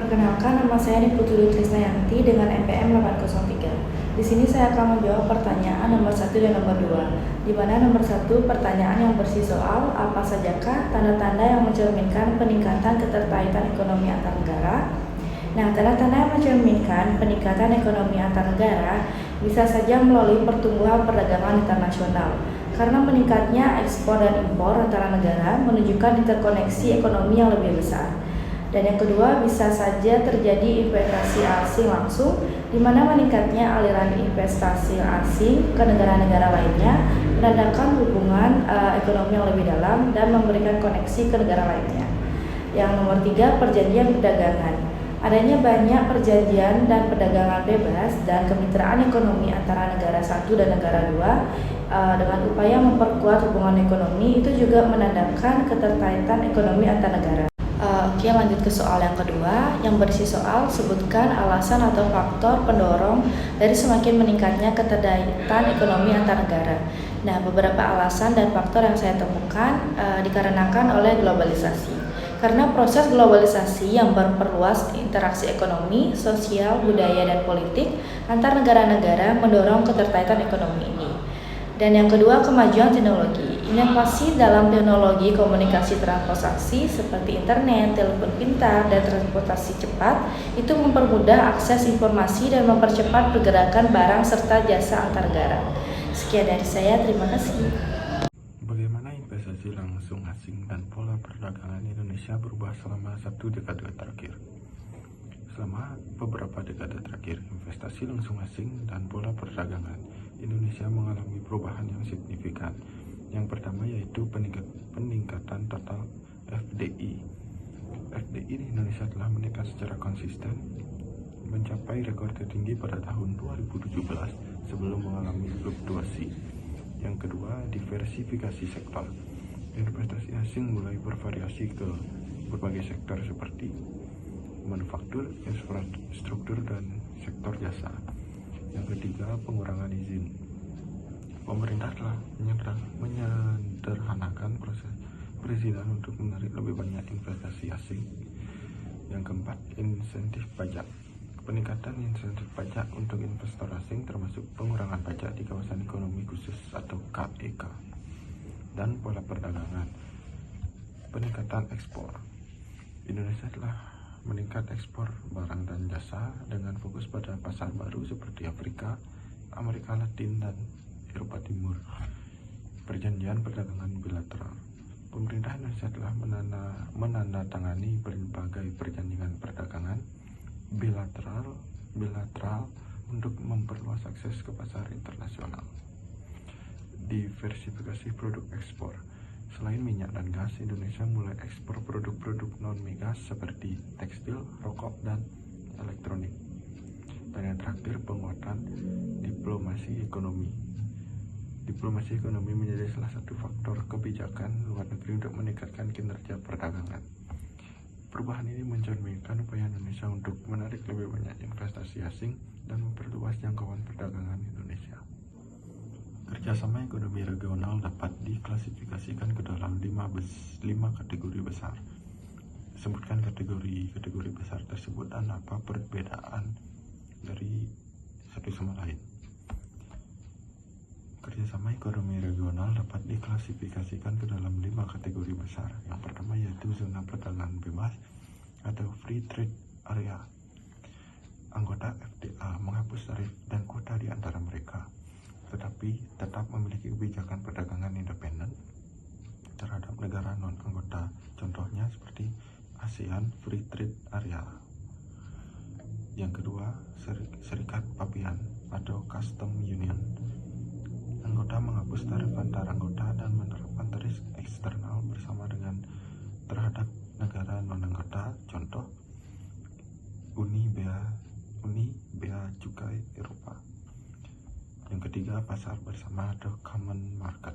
Perkenalkan, nama saya Niputri Trisnayanti dengan NPM 803. Di sini saya akan menjawab pertanyaan nomor 1 dan nomor 2. Di mana nomor 1 pertanyaan yang berisi soal apa sajakah tanda-tanda yang mencerminkan peningkatan keterkaitan ekonomi antar negara. Nah, tanda-tanda yang mencerminkan peningkatan ekonomi antar negara bisa saja melalui pertumbuhan perdagangan internasional. Karena meningkatnya ekspor dan impor antara negara menunjukkan interkoneksi ekonomi yang lebih besar. Dan yang kedua, bisa saja terjadi investasi asing langsung, di mana meningkatnya aliran investasi asing ke negara-negara lainnya menandakan hubungan ekonomi yang lebih dalam dan memberikan koneksi ke negara lainnya. Yang nomor 3, perjanjian perdagangan. Adanya banyak perjanjian dan perdagangan bebas dan kemitraan ekonomi antara negara satu dan negara dua dengan upaya memperkuat hubungan ekonomi itu juga menandakan keterkaitan ekonomi antar negara. Oke, lanjut ke soal yang kedua yang berisi soal sebutkan alasan atau faktor pendorong dari semakin meningkatnya keterkaitan ekonomi antar negara. Nah, beberapa alasan dan faktor yang saya temukan dikarenakan oleh globalisasi. Karena proses globalisasi yang memperluas interaksi ekonomi, sosial, budaya, dan politik antar negara-negara mendorong keterkaitan ekonomi ini. Dan yang kedua, kemajuan teknologi. Inovasi dalam teknologi komunikasi transportasi seperti internet, telepon pintar, dan transportasi cepat itu mempermudah akses informasi dan mempercepat pergerakan barang serta jasa antar negara. Sekian dari saya, terima kasih. Bagaimana investasi langsung asing dan pola perdagangan Indonesia berubah selama 1 dekade terakhir? Selama beberapa dekade terakhir, investasi langsung asing dan pola perdagangan Indonesia mengalami perubahan yang signifikan. Yang pertama yaitu peningkatan total FDI. FDI di Indonesia telah meningkat secara konsisten, mencapai rekor tertinggi pada tahun 2017 sebelum mengalami fluktuasi. Yang kedua, diversifikasi sektor. Investasi asing mulai bervariasi ke berbagai sektor seperti manufaktur, infrastruktur, dan sektor jasa. Yang ketiga, pengurangan izin. Pemerintah telah menyederhanakan proses perizinan untuk menarik lebih banyak investasi asing. Yang keempat, insentif pajak. Peningkatan insentif pajak untuk investor asing termasuk pengurangan pajak di kawasan ekonomi khusus atau KEK. Dan pola perdagangan. Peningkatan ekspor. Indonesia telah meningkat ekspor barang dan jasa dengan fokus pada pasar baru seperti Afrika, Amerika Latin, dan Eropa Timur. Perjanjian perdagangan bilateral. Pemerintah Indonesia telah menandatangani berbagai perjanjian perdagangan bilateral untuk memperluas akses ke pasar internasional. Diversifikasi produk ekspor. Selain minyak dan gas, Indonesia mulai ekspor produk-produk non-migas seperti tekstil, rokok, dan elektronik. Dan yang terakhir, penguatan diplomasi ekonomi. Diplomasi ekonomi menjadi salah satu faktor kebijakan luar negeri untuk meningkatkan kinerja perdagangan. Perubahan ini mencerminkan upaya Indonesia untuk menarik lebih banyak investasi asing dan memperluas jangkauan perdagangan Indonesia. Kerjasama ekonomi regional dapat diklasifikasikan ke dalam 5 kategori besar. Sebutkan kategori besar tersebut dan apa perbedaan dari satu sama lain. Kerjasama ekonomi regional dapat diklasifikasikan ke dalam 5 kategori besar. Yang pertama yaitu zona perdagangan bebas atau free trade area. Anggota FTA menghapus tarif dan kuota di antara mereka, tetapi tetap memiliki kebijakan perdagangan independen terhadap negara non-anggota. Contohnya seperti ASEAN Free Trade Area. Yang kedua, Serikat Pabean atau Custom Union. Anggota menghapus tarif antar anggota dan menerapkan tarif eksternal bersama dengan terhadap negara non-anggota. Contoh, Uni Bea Cukai Eropa. Yang ketiga, pasar bersama atau common market.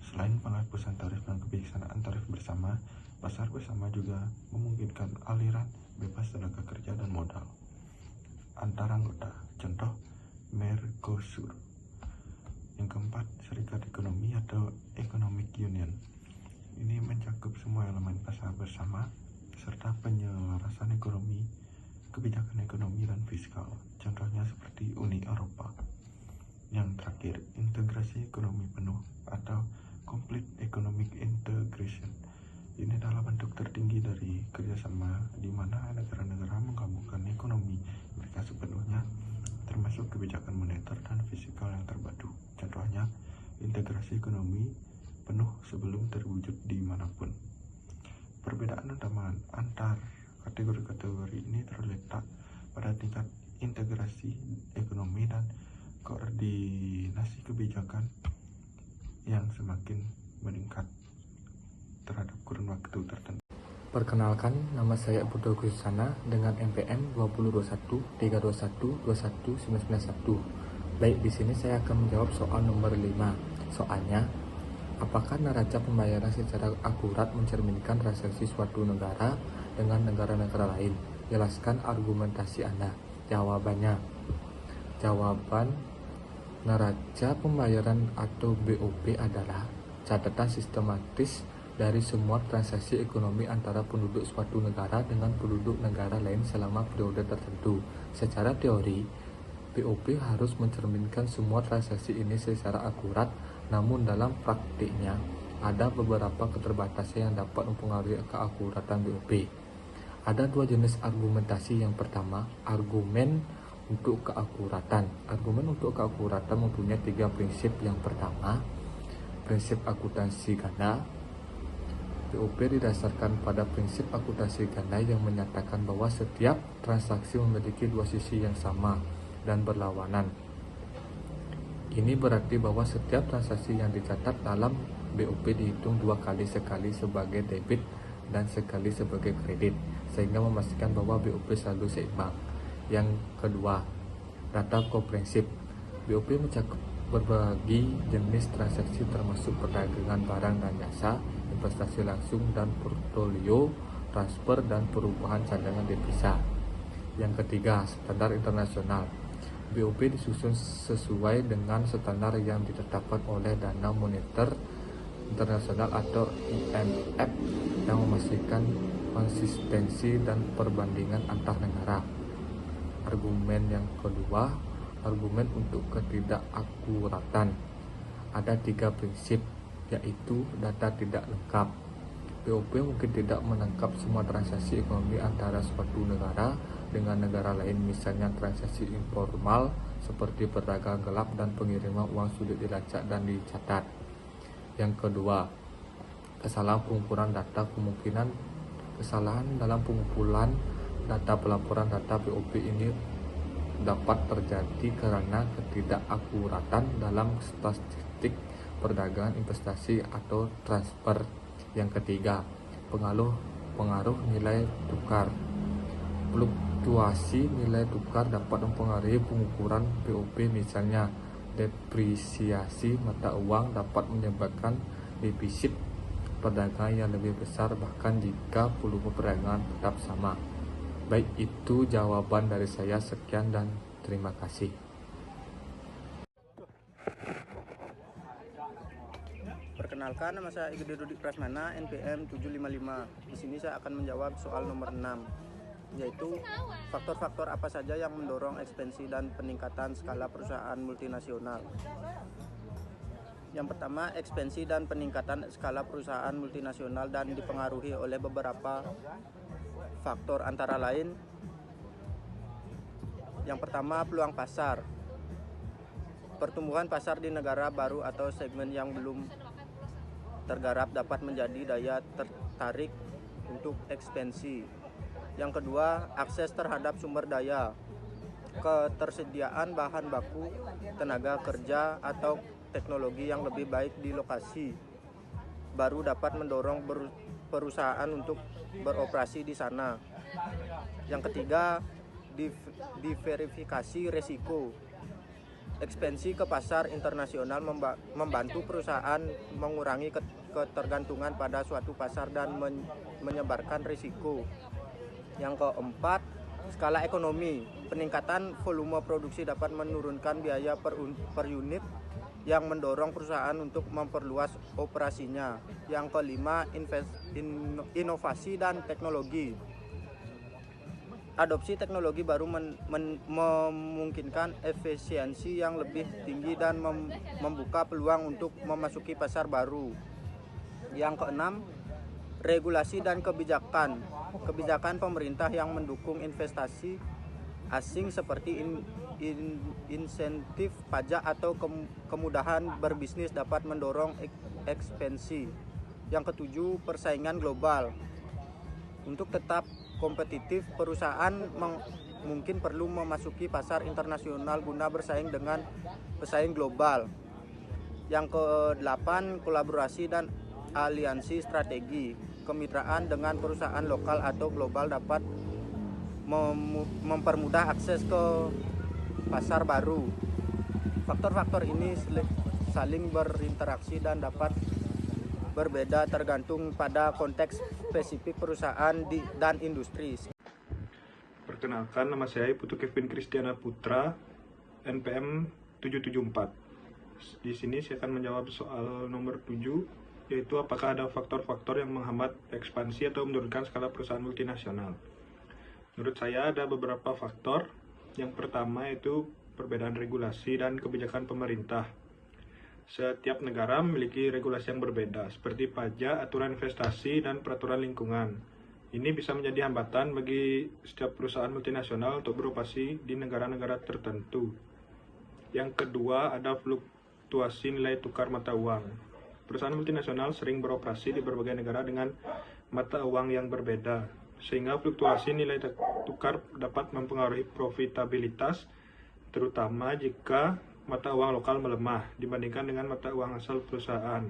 Selain penghapusan tarif dan kebijaksanaan tarif bersama, pasar bersama juga memungkinkan aliran bebas tenaga kerja dan modal antar anggota. Contoh, Mercosur. Yang keempat, serikat ekonomi atau economic union. Ini mencakup semua elemen pasar bersama serta penyelarasan ekonomi kebijakan ekonomi dan fiskal, contohnya seperti Uni Eropa. Yang terakhir, integrasi ekonomi penuh atau complete economic integration. Ini adalah bentuk tertinggi dari kerjasama di mana negara-negara menggabungkan ekonomi mereka sepenuhnya, termasuk kebijakan moneter dan fiskal yang terpadu. Contohnya, integrasi ekonomi penuh sebelum terwujud dimanapun. Perbedaan utama antar kategori-kategori ini terletak pada tingkat integrasi ekonomi dan koordinasi kebijakan yang semakin meningkat terhadap kurun waktu tertentu. Perkenalkan, nama saya Putu Krisana dengan NPM 2021-321-21991. Baik, di sini saya akan menjawab soal nomor 5. Soalnya, apakah neraca pembayaran secara akurat mencerminkan transaksi suatu negara dengan negara-negara lain? Jelaskan argumentasi Anda. Jawaban neraca pembayaran atau BOP adalah catatan sistematis dari semua transaksi ekonomi antara penduduk suatu negara dengan penduduk negara lain selama periode tertentu. Secara teori, BOP harus mencerminkan semua transaksi ini secara akurat, namun dalam praktiknya ada beberapa keterbatasan yang dapat mempengaruhi keakuratan BOP. Ada dua jenis argumentasi. Yang pertama, argumen untuk keakuratan. Argumen untuk keakuratan mempunyai 3 prinsip. Yang pertama, prinsip akuntansi ganda. BOP didasarkan pada prinsip akuntansi ganda yang menyatakan bahwa setiap transaksi memiliki 2 sisi yang sama dan berlawanan. Ini berarti bahwa setiap transaksi yang dicatat dalam BOP dihitung 2 kali, sekali sebagai debit dan sekali sebagai kredit, sehingga memastikan bahwa BOP selalu seimbang. Yang kedua, data komprehensif. BOP mencakup berbagai jenis transaksi termasuk perdagangan barang dan jasa, investasi langsung dan portfolio, transfer dan perubahan cadangan devisa. Yang ketiga, standar internasional. BOP disusun sesuai dengan standar yang ditetapkan oleh Dana Moneter Internasional atau IMF yang memastikan konsistensi dan perbandingan antar negara. Argumen yang kedua, argumen untuk ketidakakuratan. Ada 3 prinsip, yaitu data tidak lengkap. BOP mungkin tidak menangkap semua transaksi ekonomi antara suatu negara dengan negara lain, misalnya transaksi informal seperti perdagangan gelap dan pengiriman uang sulit dilacak dan dicatat. Yang kedua, kesalahan pengukuran data. Kemungkinan kesalahan dalam pengumpulan data pelaporan data BOP ini dapat terjadi karena ketidakakuratan dalam statistik perdagangan, investasi, atau transfer. Yang ketiga, pengaruh nilai tukar. Fluktuasi nilai tukar dapat mempengaruhi pengukuran BOP, misalnya depresiasi mata uang dapat menyebabkan defisit perdagangan yang lebih besar bahkan jika volume perdagangan tetap sama. Baik, itu jawaban dari saya. Sekian dan terima kasih. Perkenalkan, nama saya Igede Rudik Prasmana, NPM 755. Di sini saya akan menjawab soal nomor 6, yaitu faktor-faktor apa saja yang mendorong ekspansi dan peningkatan skala perusahaan multinasional. Yang pertama, ekspansi dan peningkatan skala perusahaan multinasional dan dipengaruhi oleh beberapa faktor, antara lain yang pertama, peluang pasar. Pertumbuhan pasar di negara baru atau segmen yang belum tergarap dapat menjadi daya tertarik untuk ekspansi. Yang kedua, akses terhadap sumber daya. Ketersediaan bahan baku, tenaga kerja, atau teknologi yang lebih baik di lokasi baru dapat mendorong perusahaan untuk beroperasi di sana. Yang ketiga, diverifikasi resiko. Ekspansi ke pasar internasional membantu perusahaan mengurangi ketergantungan pada suatu pasar dan menyebarkan risiko. Yang keempat, skala ekonomi. Peningkatan volume produksi dapat menurunkan biaya per unit yang mendorong perusahaan untuk memperluas operasinya. Yang kelima, inovasi dan teknologi. Adopsi teknologi baru memungkinkan efisiensi yang lebih tinggi dan membuka peluang untuk memasuki pasar baru. Yang keenam, regulasi dan kebijakan. Kebijakan pemerintah yang mendukung investasi asing seperti insentif pajak atau kemudahan berbisnis dapat mendorong ekspansi. Yang ketujuh, persaingan global. Untuk tetap kompetitif, perusahaan mungkin perlu memasuki pasar internasional guna bersaing dengan pesaing global. Yang ke-8, kolaborasi dan aliansi strategi. Kemitraan dengan perusahaan lokal atau global dapat mempermudah akses ke pasar baru. Faktor-faktor ini saling berinteraksi dan dapat berbeda tergantung pada konteks spesifik perusahaan dan industri. Perkenalkan, nama saya Putu Kevin Kristiana Putra, NPM 774. Di sini saya akan menjawab soal nomor 7, yaitu apakah ada faktor-faktor yang menghambat ekspansi atau menurunkan skala perusahaan multinasional. Menurut saya ada beberapa faktor. Yang pertama yaitu perbedaan regulasi dan kebijakan pemerintah. Setiap negara memiliki regulasi yang berbeda, seperti pajak, aturan investasi, dan peraturan lingkungan. Ini bisa menjadi hambatan bagi setiap perusahaan multinasional untuk beroperasi di negara-negara tertentu. Yang kedua, ada fluktuasi nilai tukar mata uang. Perusahaan multinasional sering beroperasi di berbagai negara dengan mata uang yang berbeda, sehingga fluktuasi nilai tukar dapat mempengaruhi profitabilitas, terutama jika mata uang lokal melemah dibandingkan dengan mata uang asal perusahaan.